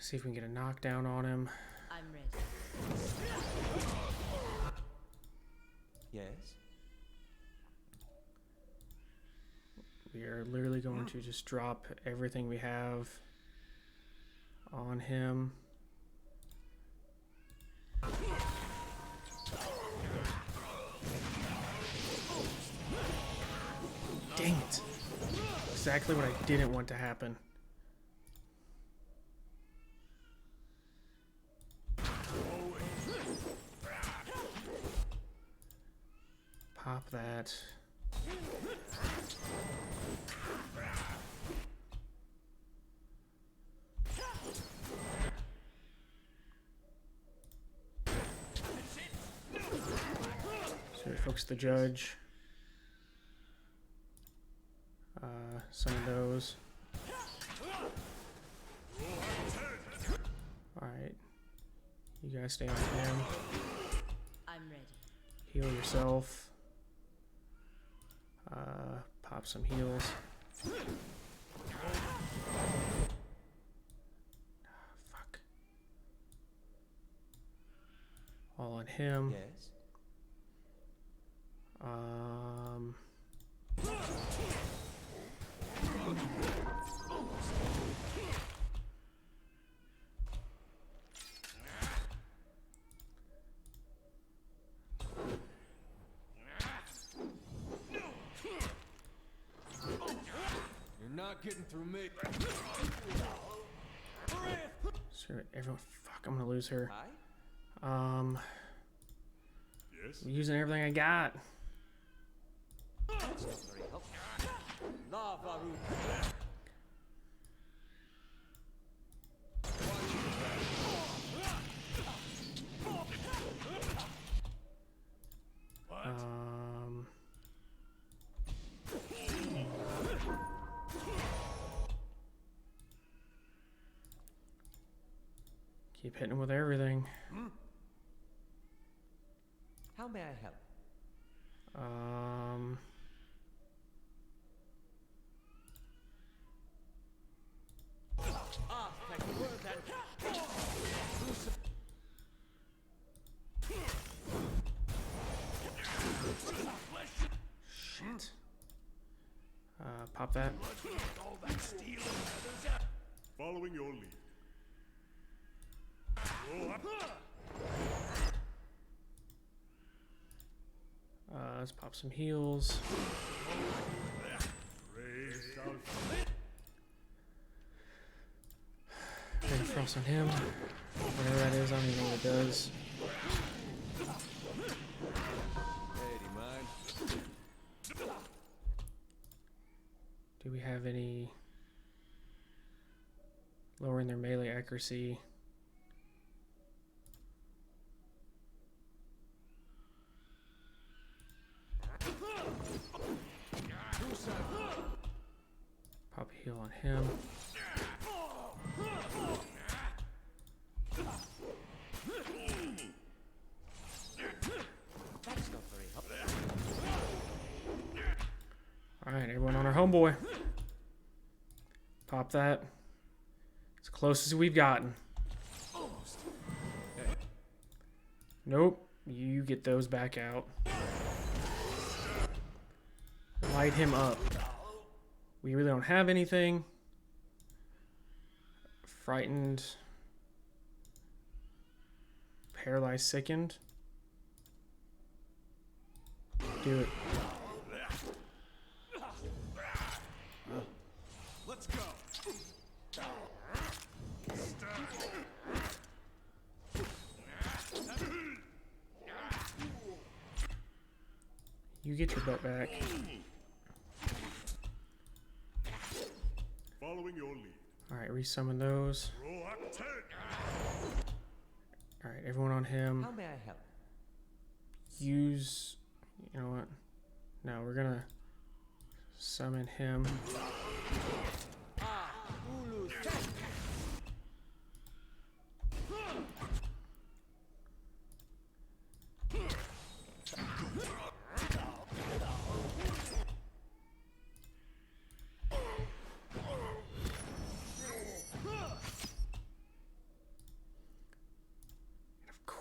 See if we can get a knockdown on him. I'm ready. Yes? We are literally going to just drop everything we have on him. Dang it. Exactly what I didn't want to happen. Pop that. So we focus the judge. Some of those. Alright. You guys stay on him. I'm ready. Heal yourself. Pop some heals. Fuck. All on him. Yes? You're not getting through me. So everyone, fuck, I'm gonna lose her. Hi? Yes? I'm using everything I got. That's not very helpful. Lava root. Um, keep hitting him with everything. How may I help? Um, Ah, thank you. shit. Pop that. Following your lead. Roll up. Let's pop some heals. Raise south. Bring frost on him. Whatever that is, I don't even know what it does. Hey, do you mind? Do we have any lowering their melee accuracy? Pop a heal on him. That's not very helpful. Alright, everyone on our homeboy. Pop that. As close as we've gotten. Nope. You get those back out. Light him up. We really don't have anything. Frightened. Paralyzed, sickened. Do it. Let's go. You get your butt back. Following your lead. Alright, resummon those. Roll up. Turn. Alright, everyone on him. How may I help? Use. You know what? No, we're gonna summon him. Ah, Ulu, thank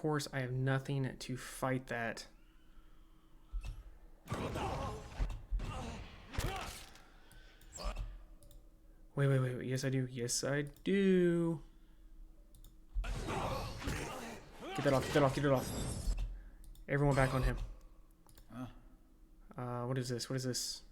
course, I have nothing to fight that. Wait. Yes, I do. Yes, I do. Get that off. Get it off. Everyone back on him. What is this?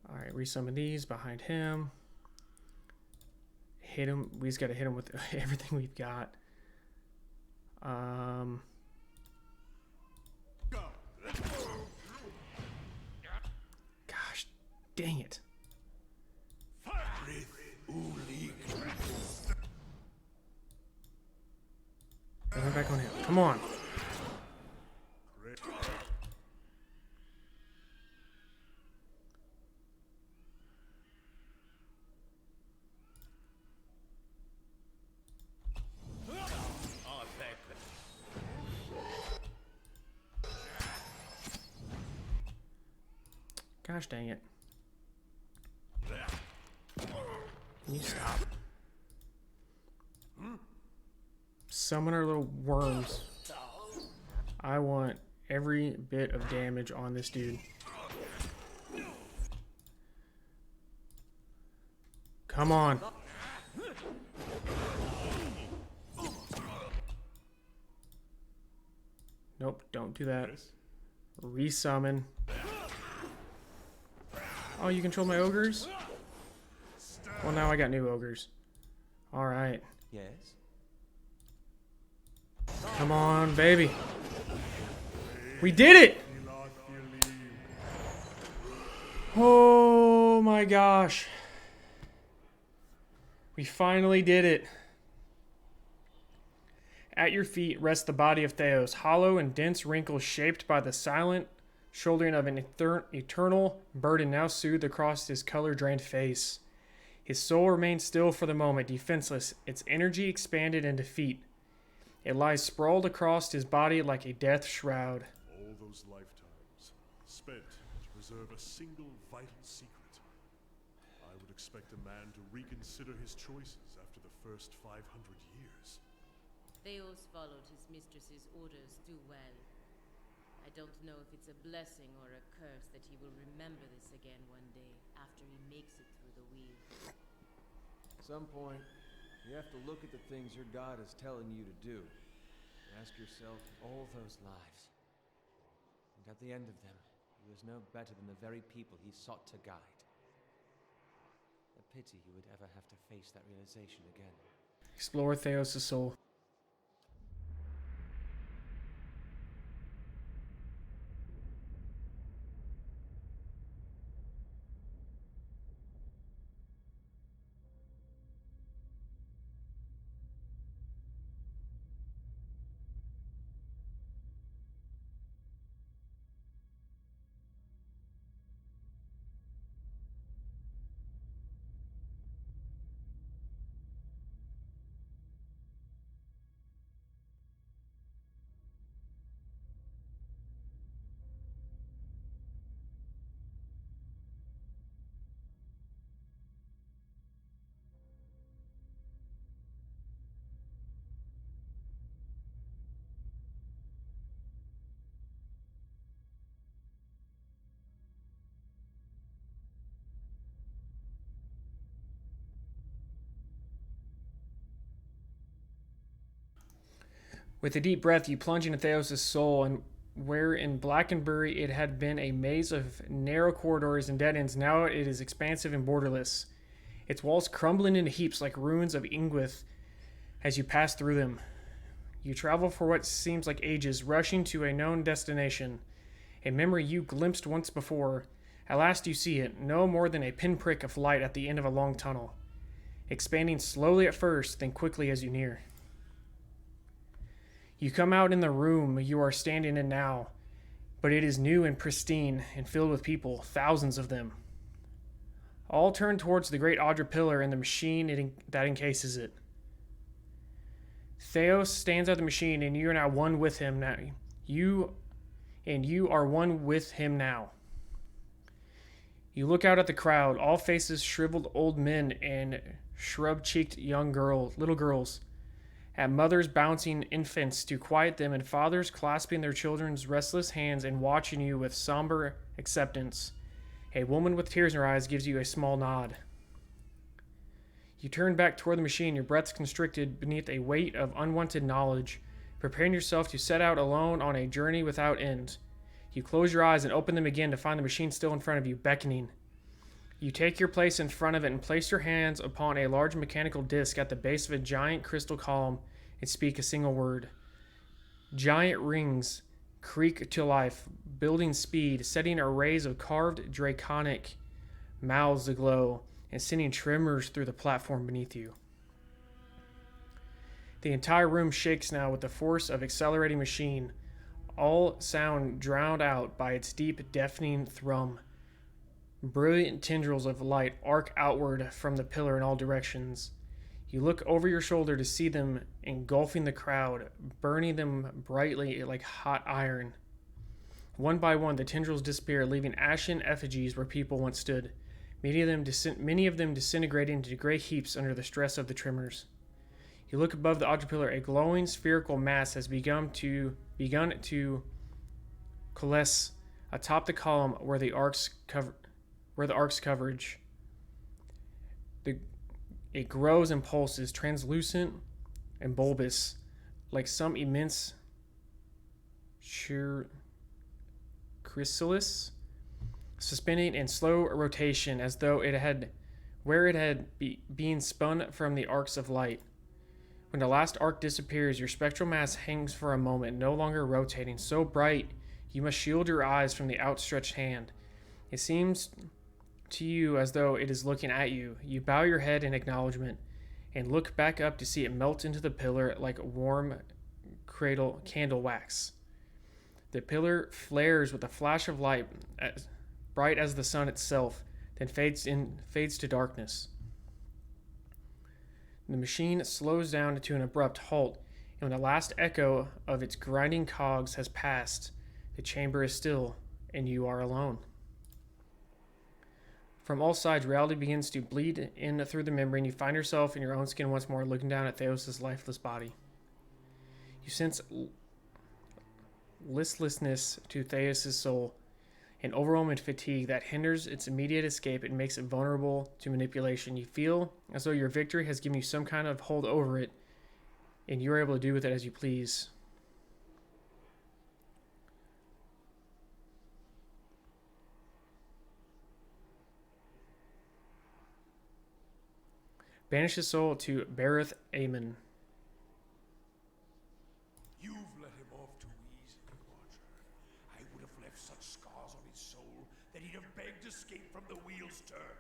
Alright, resummon these behind him. Hit him. We just gotta hit him with everything we've got. Gosh, dang it. Everyone back on him. Come on. Gosh dang it. Can you stop? Summon our little worms. I want every bit of damage on this dude. Come on. Nope, don't do that. Resummon. Oh, you control my ogres? Well, now I got new ogres. Alright. Yes. Come on, baby. We did it! Oh my gosh. We finally did it. At your feet rests the body of Theos, hollow and dense wrinkles shaped by the silent shouldering of an eternal burden now soothed across his color-drained face. His soul remains still for the moment, defenseless, its energy expanded in defeat. It lies sprawled across his body like a death shroud. All those lifetimes spent to preserve a single vital secret. I would expect a man to reconsider his choices after the first 500 years. Theos followed his mistress's orders too well. I don't know if it's a blessing or a curse that he will remember this again one day after he makes it through the wheel. At some point, you have to look at the things your God is telling you to do. Ask yourself, All those lives. And at the end of them, he was no better than the very people he sought to guide. A pity you would ever have to face that realization again. Explore Theos' soul. With a deep breath, you plunge into Theos' soul, and where in Blackenbury it had been a maze of narrow corridors and dead ends, now it is expansive and borderless. Its walls crumbling into heaps like ruins of Ingwith as you pass through them. You travel for what seems like ages, rushing to a known destination, a memory you glimpsed once before. At last you see it, no more than a pinprick of light at the end of a long tunnel, expanding slowly at first, then quickly as you near. You come out in the room you are standing in now, but it is new and pristine and filled with people, thousands of them. All turn towards the great Audra pillar and the machine that encases it. Theos stands at the machine, and you are now one with him now. You are one with him now. You look out at the crowd, all faces shriveled old men and shrub-cheeked little girls, at mothers bouncing infants to quiet them and fathers clasping their children's restless hands and watching you with somber acceptance. A woman with tears in her eyes gives you a small nod. You turn back toward the machine, your breath constricted beneath a weight of unwanted knowledge, preparing yourself to set out alone on a journey without end. You close your eyes and open them again to find the machine still in front of you, beckoning. You take your place in front of it and place your hands upon a large mechanical disc at the base of a giant crystal column and speak a single word. Giant rings creak to life, building speed, setting arrays of carved draconic mouths aglow, and sending tremors through the platform beneath you. The entire room shakes now with the force of accelerating machine, all sound drowned out by its deep, deafening thrum. Brilliant tendrils of light arc outward from the pillar in all directions. You look over your shoulder to see them engulfing the crowd, burning them brightly like hot iron. One by one, the tendrils disappear, leaving ashen effigies where people once stood, many of them disintegrating into gray heaps under the stress of the tremors. You look above the object pillar. A glowing spherical mass has begun to coalesce atop the column where the ark's coverage. It grows and pulses, translucent and bulbous, like some immense chrysalis, suspending in slow rotation as though it had been spun from the arcs of light. When the last arc disappears, your spectral mass hangs for a moment, no longer rotating, so bright you must shield your eyes from the outstretched hand. It seems to you as though it is looking at you. You bow your head in acknowledgement and look back up to see it melt into the pillar like warm candle wax. The pillar flares with a flash of light as bright as the sun itself, then fades to darkness. The machine slows down to an abrupt halt, and when the last echo of its grinding cogs has passed, the chamber is still, and you are alone. From all sides, reality begins to bleed in through the membrane. You find yourself in your own skin once more, looking down at Theos' lifeless body. You sense listlessness to Theos' soul, an overwhelming fatigue that hinders its immediate escape and makes it vulnerable to manipulation. You feel as though your victory has given you some kind of hold over it, and you are able to do with it as you please. Banish his soul to Berith Amon. You've let him off too easily, Roger. I would have left such scars on his soul that he'd have begged escape from the wheel's turn.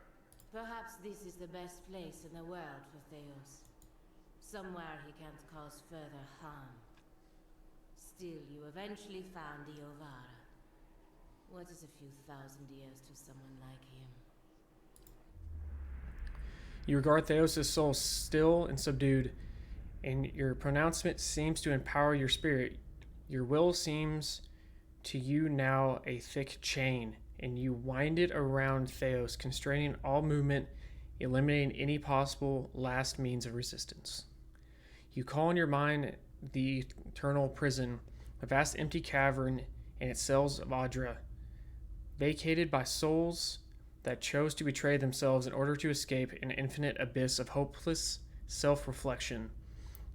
Perhaps this is the best place in the world for Theos. Somewhere he can't cause further harm. Still, you eventually found Iovara. What is a few thousand years to someone like him? You regard Theos' soul still and subdued, and your pronouncement seems to empower your spirit. Your will seems to you now a thick chain, and you wind it around Theos, constraining all movement, eliminating any possible last means of resistance. You call in your mind the eternal prison, a vast empty cavern and its cells of Adra, vacated by souls that chose to betray themselves in order to escape an infinite abyss of hopeless self-reflection.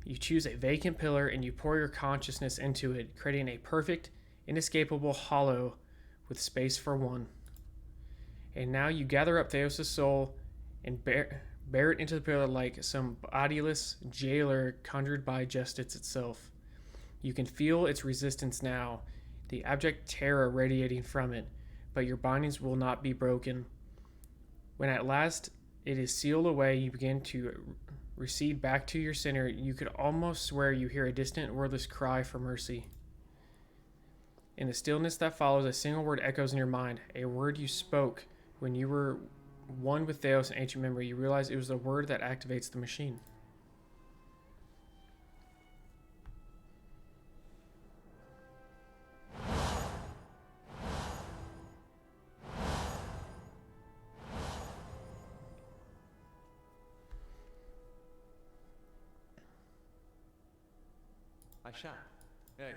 You choose a vacant pillar and you pour your consciousness into it, creating a perfect, inescapable hollow with space for one. And now you gather up Theos' soul and bear it into the pillar like some bodiless jailer conjured by justice itself. You can feel its resistance now, the abject terror radiating from it, but your bindings will not be broken. When at last it is sealed away, you begin to recede back to your center. You could almost swear you hear a distant, wordless cry for mercy. In the stillness that follows, a single word echoes in your mind, a word you spoke when you were one with Theos in ancient memory. You realize it was the word that activates the machine. Machin. Hey.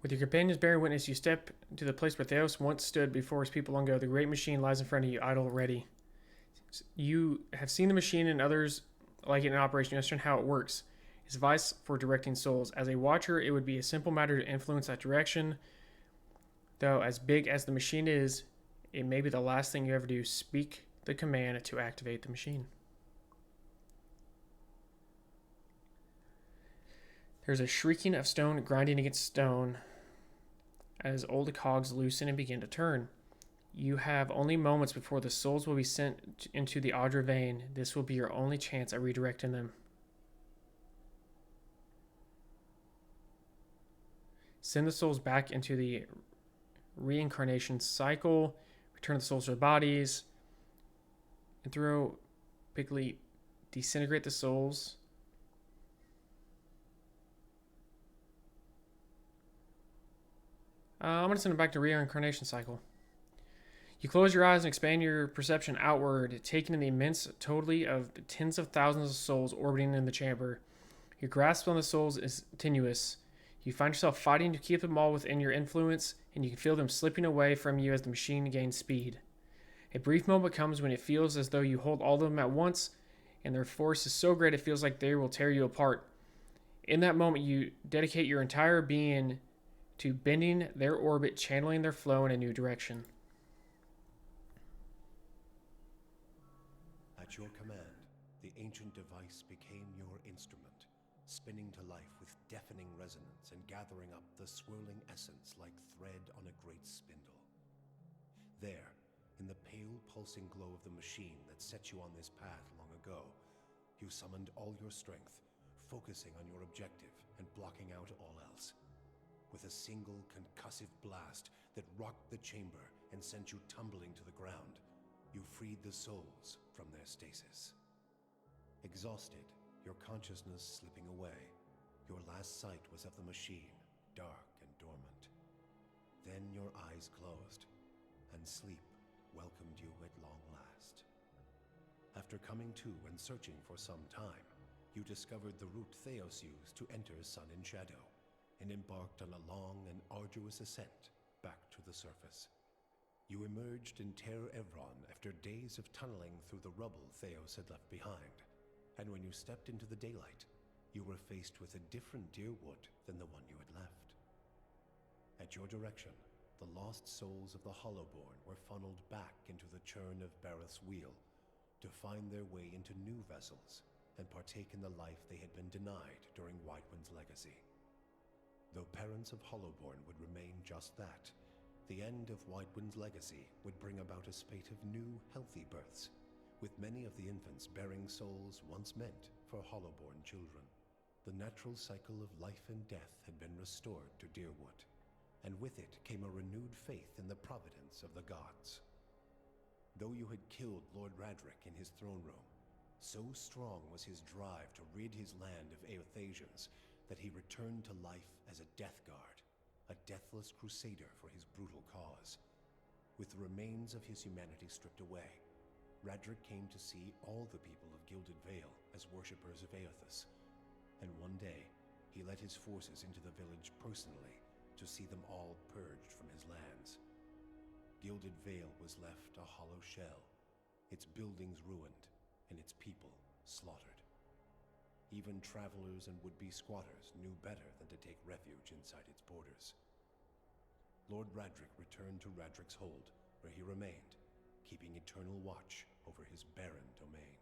With your companions bearing witness, you step to the place where Theos once stood before his people long ago. The great machine lies in front of you, idle, ready. You have seen the machine and others like it in operation. You understand how it works. It's a device for directing souls. As a watcher, it would be a simple matter to influence that direction. Though, as big as the machine is, it may be the last thing you ever do. Speak the command to activate the machine. There's a shrieking of stone grinding against stone as old cogs loosen and begin to turn. You have only moments before the souls will be sent into the Audra vein. This will be your only chance at redirecting them. Send the souls back into the reincarnation cycle. Return the souls to their bodies. And theoretically disintegrate the souls. I'm going to send them back to reincarnation cycle. You close your eyes and expand your perception outward, taking in the immense totality of tens of thousands of souls orbiting in the chamber. Your grasp on the souls is tenuous. You find yourself fighting to keep them all within your influence, and you can feel them slipping away from you as the machine gains speed. A brief moment comes when it feels as though you hold all of them at once, and their force is so great it feels like they will tear you apart. In that moment, you dedicate your entire being to bending their orbit, channeling their flow in a new direction. At your command, the ancient device became your instrument, spinning to life with deafening resonance and gathering up the swirling essence like thread on a great spindle. There, in the pale pulsing glow of the machine that set you on this path long ago, you summoned all your strength, focusing on your objective and blocking out all else. With a single concussive blast that rocked the chamber and sent you tumbling to the ground, you freed the souls from their stasis. Exhausted, your consciousness slipping away, your last sight was of the machine, dark and dormant. Then your eyes closed, and sleep welcomed you at long last. After coming to and searching for some time, you discovered the route Theos used to enter Sun and Shadow, and embarked on a long and arduous ascent back to the surface. You emerged in Ter Evron after days of tunneling through the rubble Theos had left behind, and when you stepped into the daylight, you were faced with a different Dyrwood than the one you had left. At your direction, the lost souls of the Hollowborn were funneled back into the churn of Bareth's wheel to find their way into new vessels and partake in the life they had been denied during Whitewind's legacy. Though parents of Hollowborn would remain just that, the end of Whitewind's legacy would bring about a spate of new, healthy births, with many of the infants bearing souls once meant for Hollowborn children. The natural cycle of life and death had been restored to Dyrwood, and with it came a renewed faith in the providence of the gods. Though you had killed Lord Radric in his throne room, so strong was his drive to rid his land of Eothasians that he returned to life as a Death Guard, a deathless crusader for his brutal cause. With the remains of his humanity stripped away, Radric came to see all the people of Gilded Vale as worshippers of Eothas, and one day he led his forces into the village personally to see them all purged from his lands. Gilded Vale was left a hollow shell, its buildings ruined, and its people slaughtered. Even travelers and would-be squatters knew better than to take refuge inside its borders. Lord Radric returned to Radric's Hold, where he remained, keeping eternal watch over his barren domain.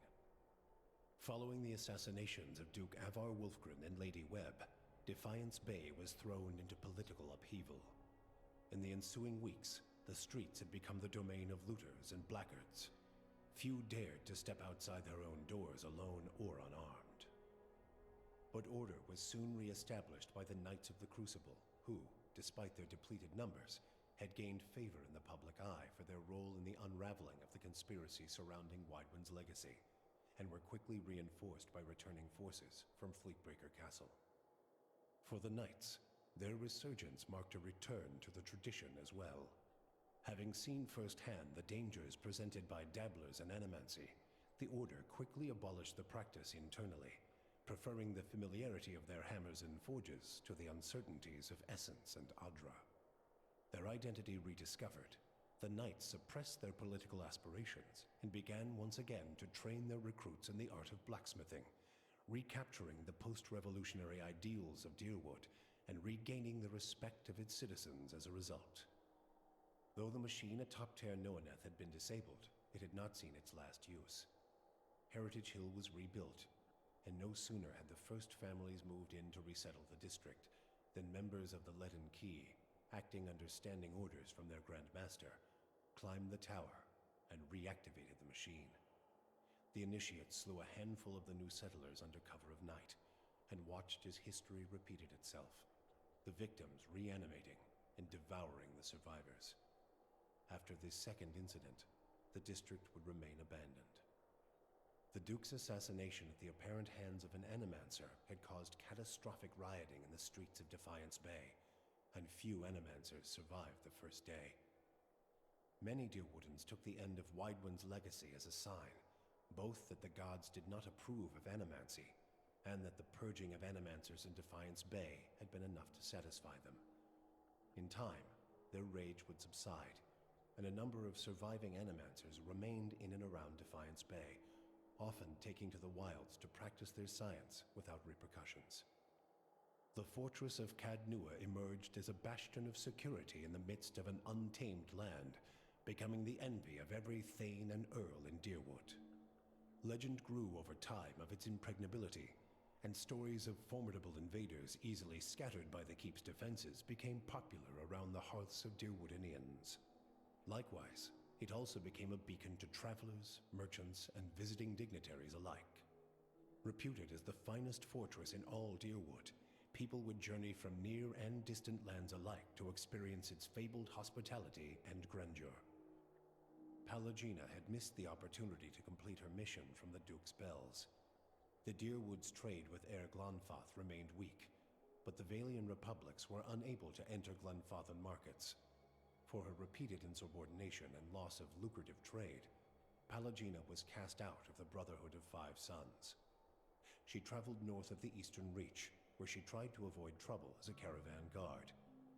Following the assassinations of Duke Avar Wulfgren and Lady Webb, Defiance Bay was thrown into political upheaval. In the ensuing weeks, the streets had become the domain of looters and blackguards. Few dared to step outside their own doors alone or unarmed. But order was soon re-established by the Knights of the Crucible, who, despite their depleted numbers, had gained favor in the public eye for their role in the unraveling of the conspiracy surrounding Whitewind's legacy, and were quickly reinforced by returning forces from Fleetbreaker Castle. For the Knights, their resurgence marked a return to the tradition as well. Having seen firsthand the dangers presented by dabblers in animancy, the Order quickly abolished the practice internally, preferring the familiarity of their hammers and forges to the uncertainties of Essence and Adra. Their identity rediscovered, the Knights suppressed their political aspirations and began once again to train their recruits in the art of blacksmithing, recapturing the post-revolutionary ideals of Deerwood and regaining the respect of its citizens as a result. Though the machine atop Ter Noaneth had been disabled, it had not seen its last use. Heritage Hill was rebuilt, and no sooner had the first families moved in to resettle the district than members of the Leaden Key, acting under standing orders from their Grand Master, climbed the tower and reactivated the machine. The initiates slew a handful of the new settlers under cover of night and watched as history repeated itself, the victims reanimating and devouring the survivors. After this second incident, the district would remain abandoned. The Duke's assassination at the apparent hands of an animancer had caused catastrophic rioting in the streets of Defiance Bay, and few animancers survived the first day. Many Deerwoodans took the end of Widewind's legacy as a sign, both that the gods did not approve of animancy, and that the purging of animancers in Defiance Bay had been enough to satisfy them. In time, their rage would subside, and a number of surviving animancers remained in and around Defiance Bay, often taking to the wilds to practice their science without repercussions. The fortress of Cadnua emerged as a bastion of security in the midst of an untamed land, becoming the envy of every Thane and Earl in Deerwood. Legend grew over time of its impregnability, and stories of formidable invaders easily scattered by the keep's defenses became popular around the hearths of Deerwoodinians. Likewise, it also became a beacon to travelers, merchants, and visiting dignitaries alike. Reputed as the finest fortress in all Deerwood, people would journey from near and distant lands alike to experience its fabled hospitality and grandeur. Pallegina had missed the opportunity to complete her mission from the Duke's Bells. The Deerwood's trade with Air Glanfath remained weak, but the Valian republics were unable to enter Glenfathan markets. For her repeated insubordination and loss of lucrative trade, Pallegina was cast out of the Brotherhood of Five Suns. She traveled north of the Eastern Reach, where she tried to avoid trouble as a caravan guard,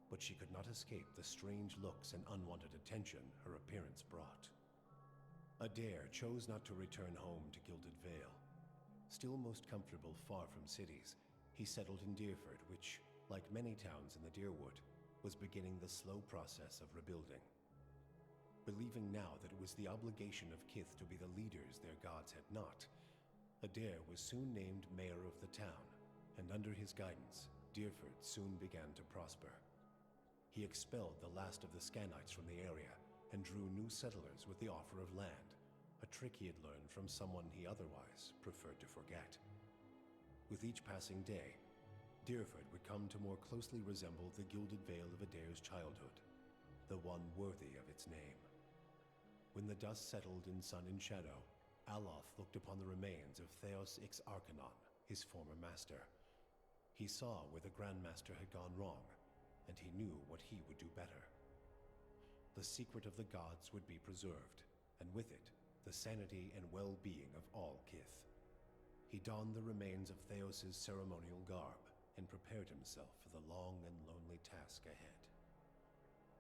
but she could not escape the strange looks and unwanted attention her appearance brought. Adair chose not to return home to Gilded Vale. Still most comfortable far from cities, he settled in Deerford, which, like many towns in the Deerwood, was beginning the slow process of rebuilding. Believing now that it was the obligation of Kith to be the leaders their gods had not, Adair was soon named mayor of the town, and under his guidance, Deerford soon began to prosper. He expelled the last of the Scanites from the area and drew new settlers with the offer of land, a trick he had learned from someone he otherwise preferred to forget. With each passing day, Deerford would come to more closely resemble the Gilded Vale of Adair's childhood, the one worthy of its name. When the dust settled in sun and shadow, Aloth looked upon the remains of Theos Ix Arcanon, his former master. He saw where the Grandmaster had gone wrong, and he knew what he would do better. The secret of the gods would be preserved, and with it, the sanity and well-being of all Kith. He donned the remains of Theos's ceremonial garb and prepared himself for the long and lonely task ahead.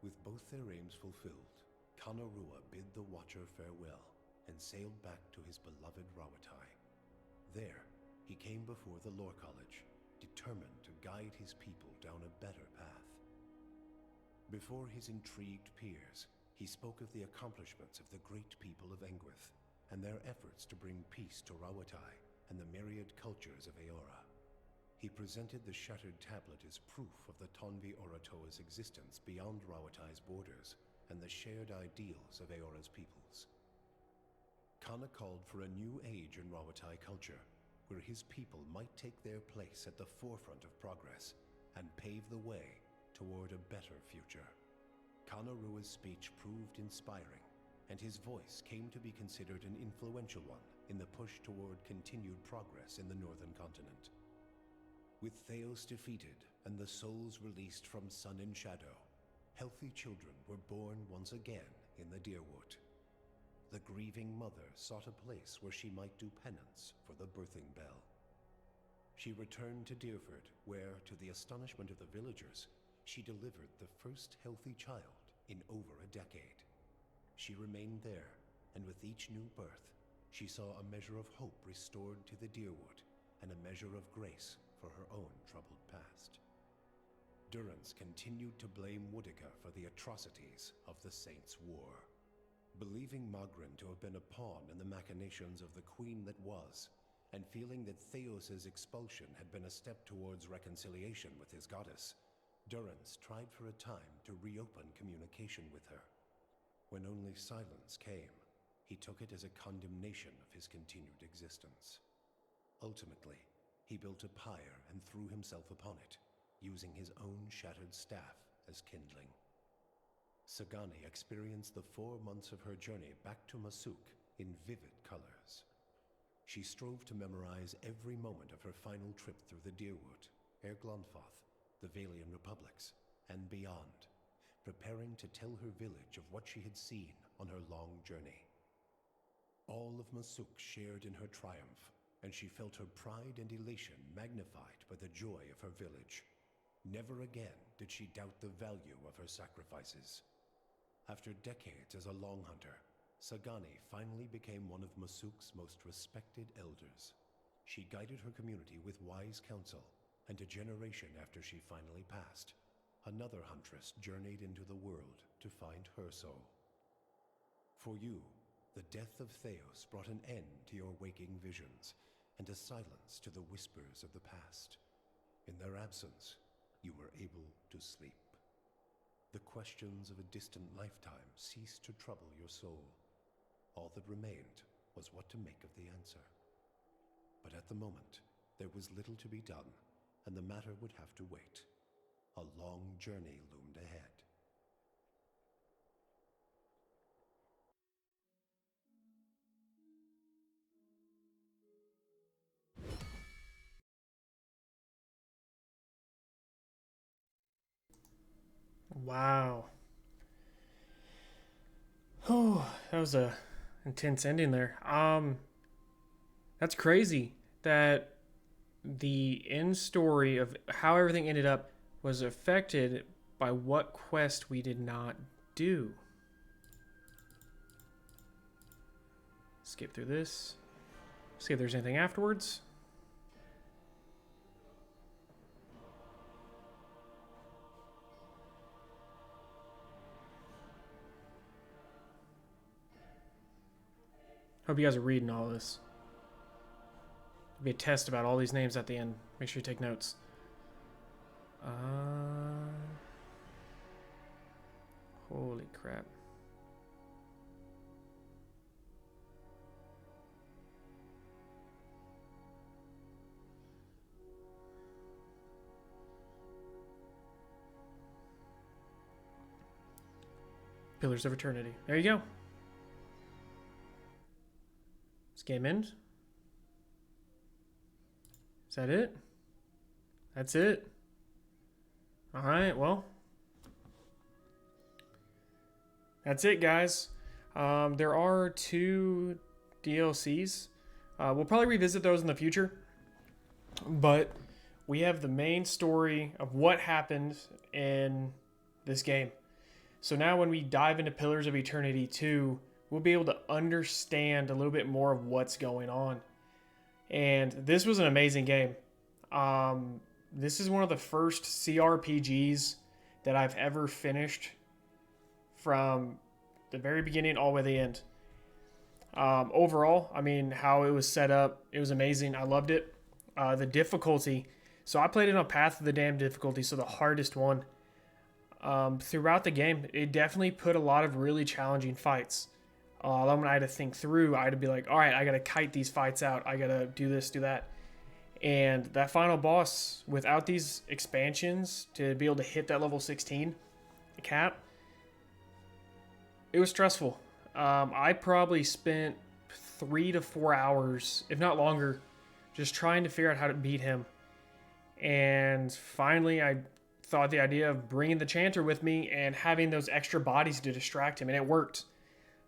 With both their aims fulfilled, Kanarua bid the Watcher farewell and sailed back to his beloved Rawatai. There, he came before the Lore College, determined to guide his people down a better path. Before his intrigued peers, he spoke of the accomplishments of the great people of Engwith and their efforts to bring peace to Rawatai and the myriad cultures of Eora. He presented the shattered tablet as proof of the Tonvi Oratoa's existence beyond Rawatai's borders and the shared ideals of Eora's peoples. Kana called for a new age in Rawatai culture, where his people might take their place at the forefront of progress and pave the way toward a better future. Kanarua's speech proved inspiring, and his voice came to be considered an influential one in the push toward continued progress in the northern continent. With Theos defeated and the souls released from Sun and Shadow, healthy children were born once again in the Deerwood. The grieving mother sought a place where she might do penance for the birthing bell. She returned to Deerford, where, to the astonishment of the villagers, she delivered the first healthy child in over a decade. She remained there, and with each new birth, she saw a measure of hope restored to the Deerwood, and a measure of grace for her own troubled past. Durrance continued to blame Woodica for the atrocities of the Saints' War. Believing Magrin to have been a pawn in the machinations of the Queen that was, and feeling that Theos' expulsion had been a step towards reconciliation with his goddess, Durrance tried for a time to reopen communication with her. When only silence came, he took it as a condemnation of his continued existence. Ultimately, he built a pyre and threw himself upon it, using his own shattered staff as kindling. Sagani experienced the 4 months of her journey back to Masuk in vivid colors. She strove to memorize every moment of her final trip through the Deerwood, Erglonfoth, the Valian Republics, and beyond, preparing to tell her village of what she had seen on her long journey. All of Masuk shared in her triumph, and she felt her pride and elation magnified by the joy of her village. Never again did she doubt the value of her sacrifices. After decades as a long hunter, Sagani finally became one of Masuk's most respected elders. She guided her community with wise counsel, and a generation after she finally passed, another huntress journeyed into the world to find her soul. For you, the death of Theos brought an end to your waking visions, and a silence to the whispers of the past. In their absence, you were able to sleep. The questions of a distant lifetime ceased to trouble your soul. All that remained was what to make of the answer. But at the moment, there was little to be done, and the matter would have to wait. A long journey loomed ahead. Wow. Oh, that was a intense ending there. That's crazy that the end story of how everything ended up was affected by what quest we did not do. Skip through this. See if there's anything afterwards. Hope you guys are reading all this. There'll be a test about all these names at the end. Make sure you take notes. Holy crap. Pillars of Eternity. There you go. This game ends. Is that it? That's it. Alright, well. That's it, guys. There are 2 DLCs. We'll probably revisit those in the future. But we have the main story of what happened in this game. So now when we dive into Pillars of Eternity 2, we'll be able to understand a little bit more of what's going on. And this was an amazing game. This is one of the first CRPGs that I've ever finished from the very beginning all the way to the end. Overall, I mean, how it was set up, it was amazing. I loved it. The difficulty. So I played it on Path of the Damned difficulty, so the hardest one. Throughout the game, it definitely put a lot of really challenging fights. When I had to think through, I had to be like, all right, I got to kite these fights out. I got to do this, do that. And that final boss, without these expansions, to be able to hit that level 16 cap, it was stressful. I probably spent 3 to 4 hours, if not longer, just trying to figure out how to beat him. And finally, I thought the idea of bringing the Chanter with me and having those extra bodies to distract him, and it worked.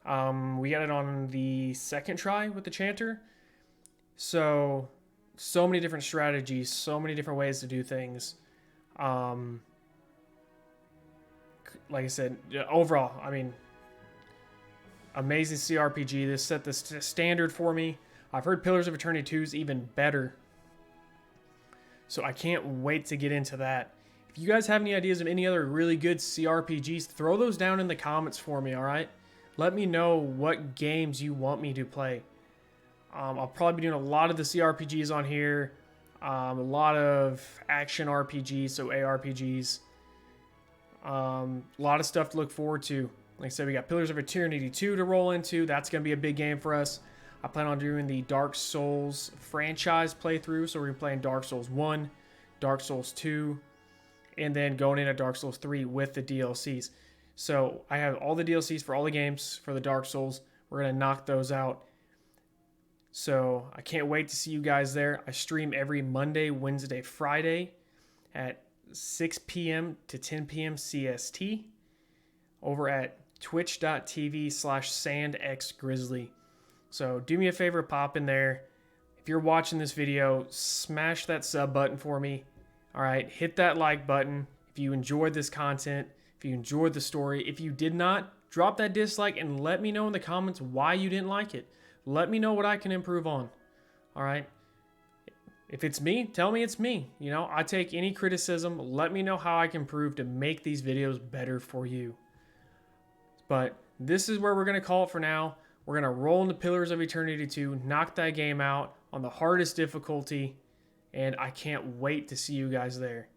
We got it on the second try with the Chanter. So many different strategies, so many different ways to do things. Like I said, overall, I mean, amazing CRPG. This set the standard for me. I've heard Pillars of Eternity 2 is even better. So I can't wait to get into that. If you guys have any ideas of any other really good CRPGs, throw those down in the comments for me, alright? Let me know what games you want me to play. I'll probably be doing a lot of the CRPGs on here. A lot of action RPGs, so ARPGs. A lot of stuff to look forward to. Like I said, we got Pillars of Eternity 2 to roll into. That's going to be a big game for us. I plan on doing the Dark Souls franchise playthrough. So we're going to be playing Dark Souls 1, Dark Souls 2, and then going into Dark Souls 3 with the DLCs. So I have all the DLCs for all the games for the Dark Souls. We're going to knock those out. So I can't wait to see you guys there. I stream every Monday, Wednesday, Friday at 6 p.m. to 10 p.m. CST over at twitch.tv/sandxgrizzly. So do me a favor, pop in there. If you're watching this video, smash that sub button for me. All right, hit that like button if you enjoyed this content, if you enjoyed the story. If you did not, drop that dislike and let me know in the comments why you didn't like it. Let me know what I can improve on. All right. If it's me, tell me it's me. You know, I take any criticism. Let me know how I can improve to make these videos better for you. But this is where we're going to call it for now. We're going to roll into Pillars of Eternity 2, knock that game out on the hardest difficulty, and I can't wait to see you guys there.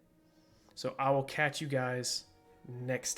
So I will catch you guys next time.